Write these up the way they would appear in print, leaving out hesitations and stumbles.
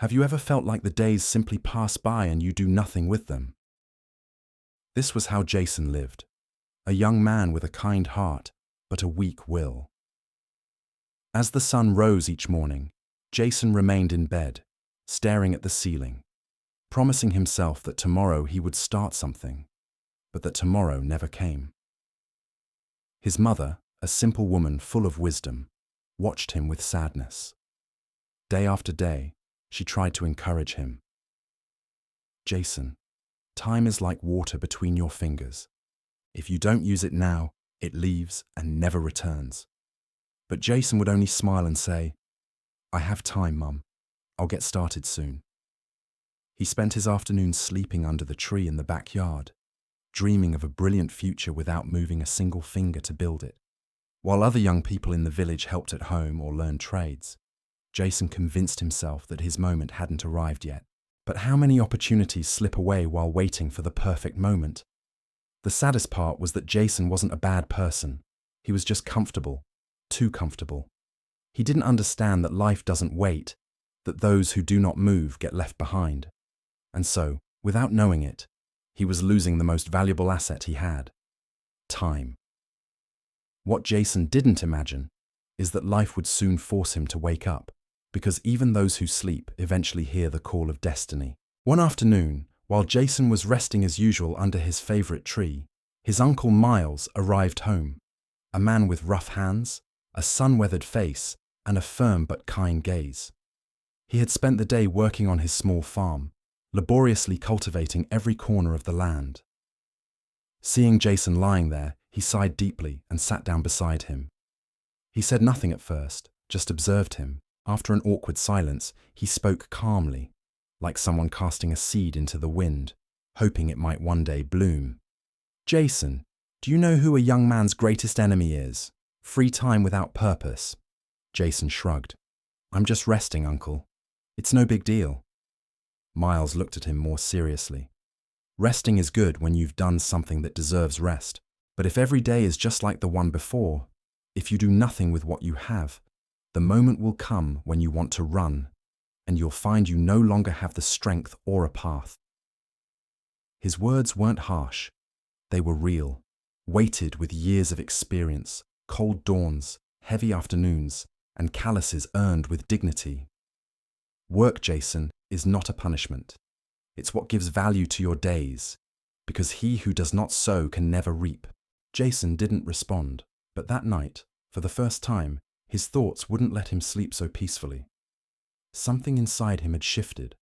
Have you ever felt like the days simply pass by and you do nothing with them? This was how Jason lived, a young man with a kind heart, but a weak will. As the sun rose each morning, Jason remained in bed, staring at the ceiling, promising himself that tomorrow he would start something, but that tomorrow never came. His mother, a simple woman full of wisdom, watched him with sadness. Day after day, she tried to encourage him. Jason, time is like water between your fingers. If you don't use it now, it leaves and never returns. But Jason would only smile and say, "I have time, Mum. I'll get started soon." He spent his afternoons sleeping under the tree in the backyard, dreaming of a brilliant future without moving a single finger to build it. While other young people in the village helped at home or learned trades, Jason convinced himself that his moment hadn't arrived yet. But how many opportunities slip away while waiting for the perfect moment? The saddest part was that Jason wasn't a bad person. He was just comfortable, too comfortable. He didn't understand that life doesn't wait, that those who do not move get left behind. And so, without knowing it, he was losing the most valuable asset he had: time. What Jason didn't imagine is that life would soon force him to wake up, because even those who sleep eventually hear the call of destiny. One afternoon, while Jason was resting as usual under his favorite tree, his uncle Miles arrived home, a man with rough hands, a sun-weathered face, and a firm but kind gaze. He had spent the day working on his small farm, laboriously cultivating every corner of the land. Seeing Jason lying there, he sighed deeply and sat down beside him. He said nothing at first, just observed him. After an awkward silence, he spoke calmly, like someone casting a seed into the wind, hoping it might one day bloom. "Jason, do you know who a young man's greatest enemy is? Free time without purpose." Jason shrugged. "I'm just resting, Uncle. It's no big deal." Miles looked at him more seriously. "Resting is good when you've done something that deserves rest. But if every day is just like the one before, if you do nothing with what you have, the moment will come when you want to run, and you'll find you no longer have the strength or a path." His words weren't harsh. They were real, weighted with years of experience, cold dawns, heavy afternoons, and calluses earned with dignity. Work, Jason, is not a punishment. It's what gives value to your days, because he who does not sow can never reap. Jason didn't respond, but that night, for the first time, his thoughts wouldn't let him sleep so peacefully. Something inside him had shifted.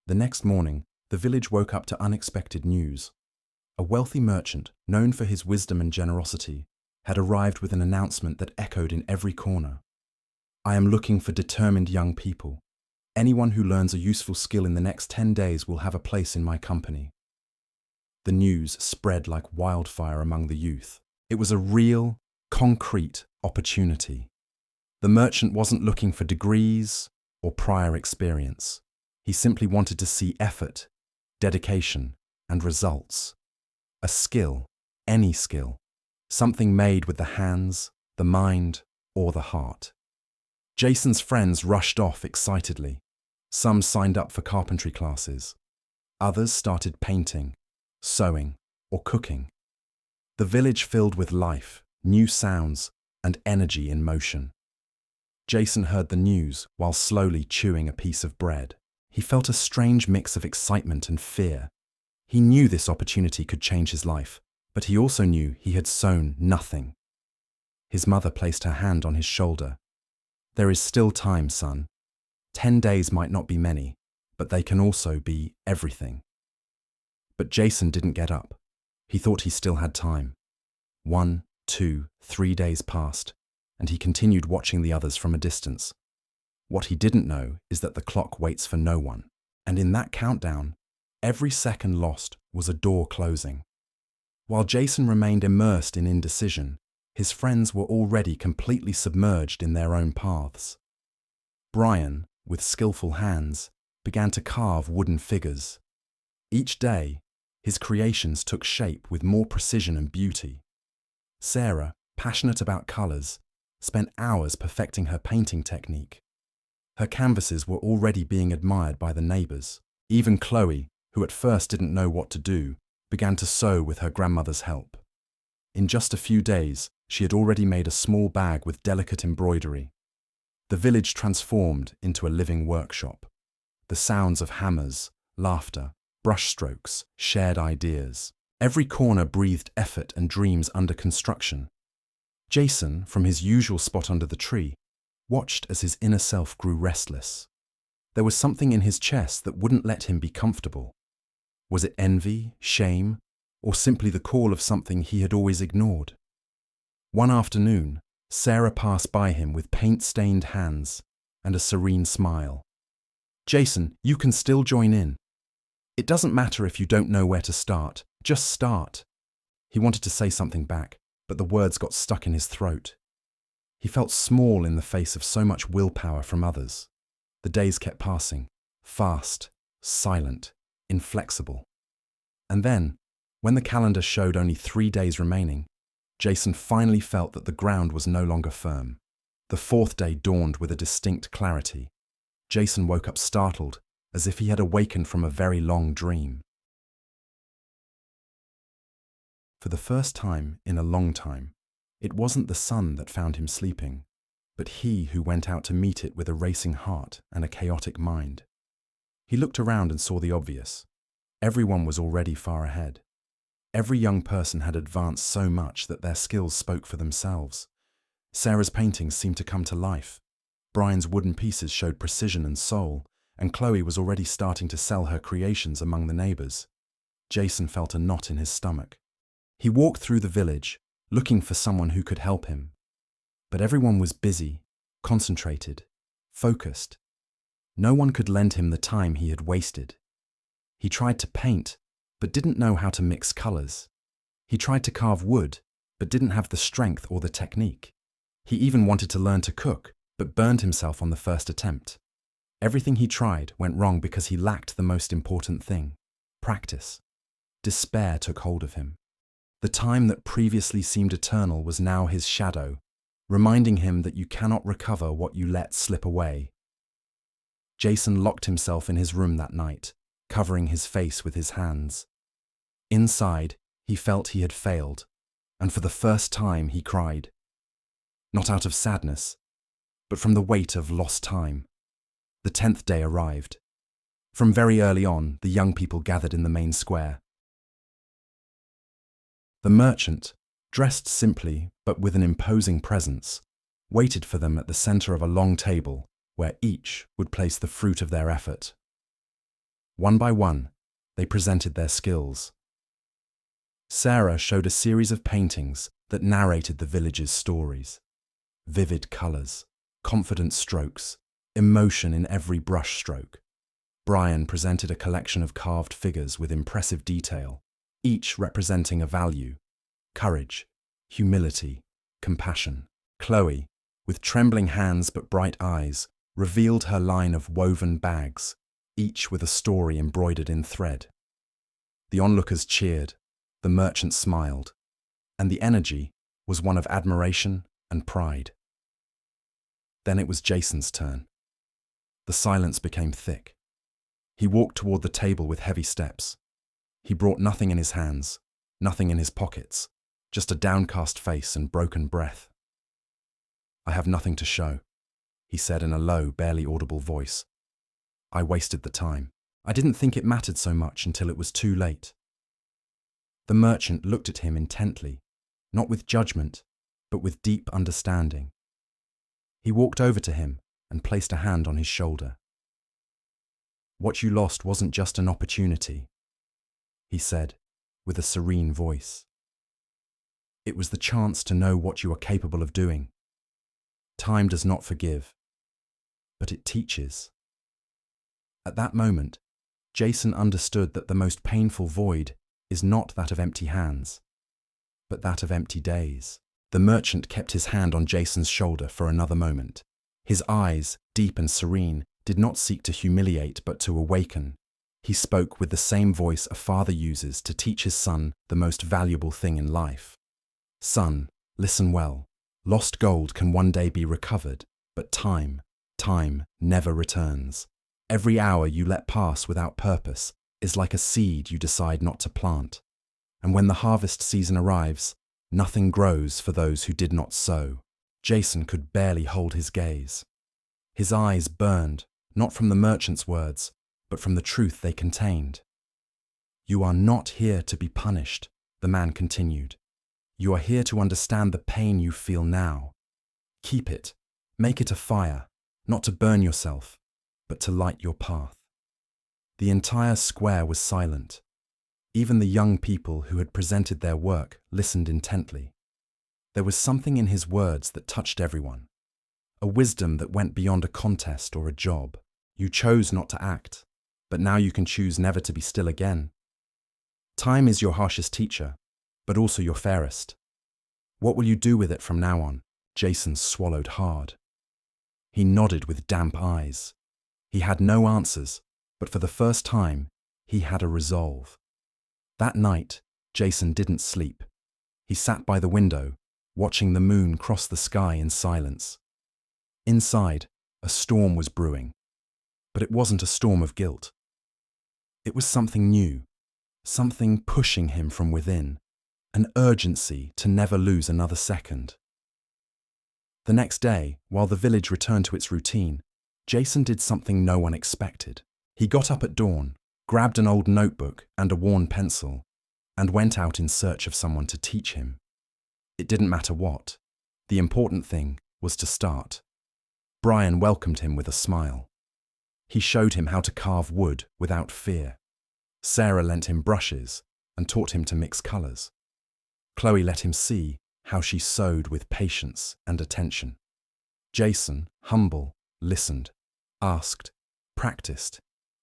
The next morning, the village woke up to unexpected news. A wealthy merchant, known for his wisdom and generosity, had arrived with an announcement that echoed in every corner. "I am looking for determined young people. Anyone who learns a useful skill in the next 10 days will have a place in my company." The news spread like wildfire among the youth. It was a real, concrete opportunity. The merchant wasn't looking for degrees or prior experience. He simply wanted to see effort, dedication, and results. A skill, any skill, something made with the hands, the mind, or the heart. Jason's friends rushed off excitedly. Some signed up for carpentry classes. Others started painting, sewing, or cooking. The village filled with life, new sounds, and energy in motion. Jason heard the news while slowly chewing a piece of bread. He felt a strange mix of excitement and fear. He knew this opportunity could change his life, but he also knew he had sown nothing. His mother placed her hand on his shoulder. "There is still time, son. 10 days might not be many, but they can also be everything." But Jason didn't get up. He thought he still had time. 1, 2, 3 days passed, and he continued watching the others from a distance. What he didn't know is that the clock waits for no one, and in that countdown, every second lost was a door closing. While Jason remained immersed in indecision, his friends were already completely submerged in their own paths. Brian, with skillful hands, began to carve wooden figures. Each day, his creations took shape with more precision and beauty. Sarah, passionate about colors, spent hours perfecting her painting technique. Her canvases were already being admired by the neighbors. Even Chloe, who at first didn't know what to do, began to sew with her grandmother's help. In just a few days, she had already made a small bag with delicate embroidery. The village transformed into a living workshop. The sounds of hammers, laughter, brushstrokes, shared ideas. Every corner breathed effort and dreams under construction. Jason, from his usual spot under the tree, watched as his inner self grew restless. There was something in his chest that wouldn't let him be comfortable. Was it envy, shame, or simply the call of something he had always ignored? One afternoon, Sarah passed by him with paint-stained hands and a serene smile. "Jason, you can still join in. It doesn't matter if you don't know where to start, just start." He wanted to say something back, but the words got stuck in his throat. He felt small in the face of so much willpower from others. The days kept passing, fast, silent, inflexible. And then, when the calendar showed only 3 days remaining, Jason finally felt that the ground was no longer firm. The 4th day dawned with a distinct clarity. Jason woke up startled, as if he had awakened from a very long dream. For the first time in a long time, it wasn't the sun that found him sleeping, but he who went out to meet it with a racing heart and a chaotic mind. He looked around and saw the obvious. Everyone was already far ahead. Every young person had advanced so much that their skills spoke for themselves. Sarah's paintings seemed to come to life. Brian's wooden pieces showed precision and soul, and Chloe was already starting to sell her creations among the neighbors. Jason felt a knot in his stomach. He walked through the village, looking for someone who could help him. But everyone was busy, concentrated, focused. No one could lend him the time he had wasted. He tried to paint, but didn't know how to mix colors. He tried to carve wood, but didn't have the strength or the technique. He even wanted to learn to cook, but burned himself on the first attempt. Everything he tried went wrong because he lacked the most important thing: practice. Despair took hold of him. The time that previously seemed eternal was now his shadow, reminding him that you cannot recover what you let slip away. Jason locked himself in his room that night, covering his face with his hands. Inside, he felt he had failed, and for the first time he cried. Not out of sadness, but from the weight of lost time. The 10th day arrived. From very early on, the young people gathered in the main square. The merchant, dressed simply but with an imposing presence, waited for them at the center of a long table where each would place the fruit of their effort. One by one, they presented their skills. Sarah showed a series of paintings that narrated the village's stories. Vivid colors, confident strokes, emotion in every brush stroke. Brian presented a collection of carved figures with impressive detail, each representing a value: courage, humility, compassion. Chloe, with trembling hands but bright eyes, revealed her line of woven bags, each with a story embroidered in thread. The onlookers cheered, the merchant smiled, and the energy was one of admiration and pride. Then it was Jason's turn. The silence became thick. He walked toward the table with heavy steps. He brought nothing in his hands, nothing in his pockets, just a downcast face and broken breath. "I have nothing to show," he said in a low, barely audible voice. "I wasted the time. I didn't think it mattered so much until it was too late." The merchant looked at him intently, not with judgment, but with deep understanding. He walked over to him and placed a hand on his shoulder. "What you lost wasn't just an opportunity," he said, with a serene voice. "It was the chance to know what you are capable of doing. Time does not forgive, but it teaches." At that moment, Jason understood that the most painful void is not that of empty hands, but that of empty days. The merchant kept his hand on Jason's shoulder for another moment. His eyes, deep and serene, did not seek to humiliate but to awaken. He spoke with the same voice a father uses to teach his son the most valuable thing in life. "Son, listen well. Lost gold can one day be recovered, but time, Time never returns. Every hour you let pass without purpose is like a seed you decide not to plant. And when the harvest season arrives, nothing grows for those who did not sow. Jason could barely hold his gaze. His eyes burned, not from the merchant's words, but from the truth they contained. "You are not here to be punished," the man continued. "You are here to understand the pain you feel now. Keep it, make it a fire, not to burn yourself, but to light your path." The entire square was silent. Even the young people who had presented their work listened intently. There was something in his words that touched everyone, a wisdom that went beyond a contest or a job. You chose not to act, but now you can choose never to be still again. Time is your harshest teacher, but also your fairest. What will you do with it from now on? Jason swallowed hard. He nodded with damp eyes. He had no answers, but for the first time, he had a resolve. That night, Jason didn't sleep. He sat by the window, watching the moon cross the sky in silence. Inside, a storm was brewing, but it wasn't a storm of guilt. It was something new, something pushing him from within, an urgency to never lose another second. The next day, while the village returned to its routine, Jason did something no one expected. He got up at dawn, grabbed an old notebook and a worn pencil, and went out in search of someone to teach him. It didn't matter what. The important thing was to start. Brian welcomed him with a smile. He showed him how to carve wood without fear. Sarah lent him brushes and taught him to mix colours. Chloe let him see how she sewed with patience and attention. Jason, humble, listened, asked, practiced,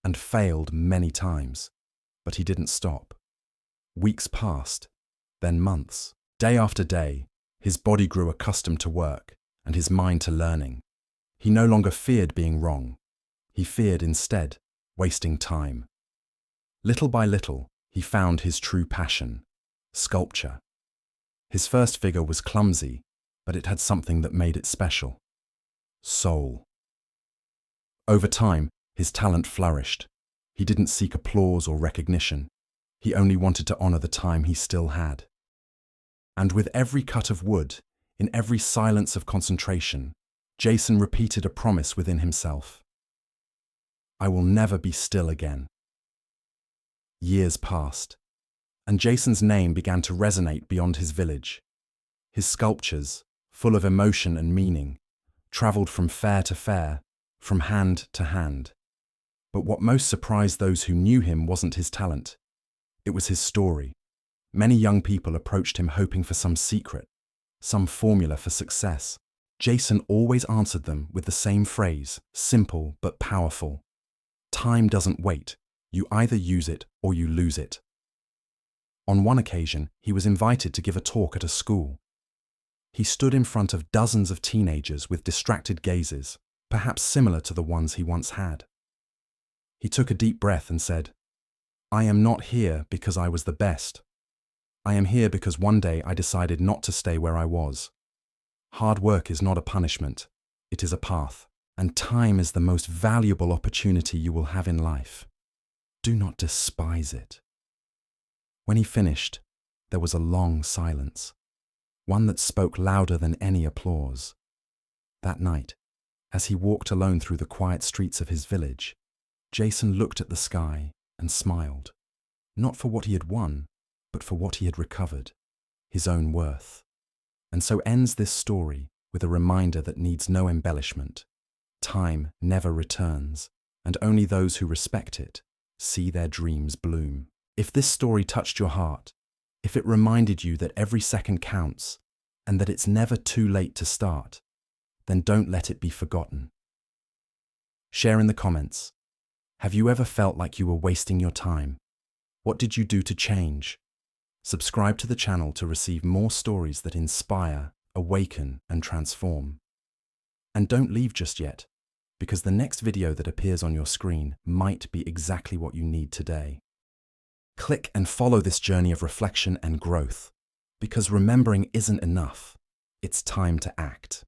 and failed many times, but he didn't stop. Weeks passed, then months. Day after day, his body grew accustomed to work and his mind to learning. He no longer feared being wrong. He feared instead wasting time. Little by little, he found his true passion, sculpture. His first figure was clumsy, but it had something that made it special. Soul. Over time, his talent flourished. He didn't seek applause or recognition. He only wanted to honor the time he still had. And with every cut of wood, in every silence of concentration, Jason repeated a promise within himself. "I will never be still again." Years passed, and Jason's name began to resonate beyond his village. His sculptures, full of emotion and meaning, traveled from fair to fair, from hand to hand. But what most surprised those who knew him wasn't his talent. It was his story. Many young people approached him hoping for some secret, some formula for success. Jason always answered them with the same phrase, simple but powerful. Time doesn't wait. You either use it or you lose it. On one occasion, he was invited to give a talk at a school. He stood in front of dozens of teenagers with distracted gazes, perhaps similar to the ones he once had. He took a deep breath and said, "I am not here because I was the best. I am here because one day I decided not to stay where I was. Hard work is not a punishment, it is a path, and time is the most valuable opportunity you will have in life. Do not despise it." When he finished, there was a long silence, one that spoke louder than any applause. That night, as he walked alone through the quiet streets of his village, Jason looked at the sky and smiled, not for what he had won, but for what he had recovered, his own worth. And so ends this story with a reminder that needs no embellishment. Time never returns, and only those who respect it see their dreams bloom. If this story touched your heart, if it reminded you that every second counts and that it's never too late to start, then don't let it be forgotten. Share in the comments. Have you ever felt like you were wasting your time? What did you do to change? Subscribe to the channel to receive more stories that inspire, awaken, and transform. And don't leave just yet, because the next video that appears on your screen might be exactly what you need today. Click and follow this journey of reflection and growth, because remembering isn't enough. It's time to act.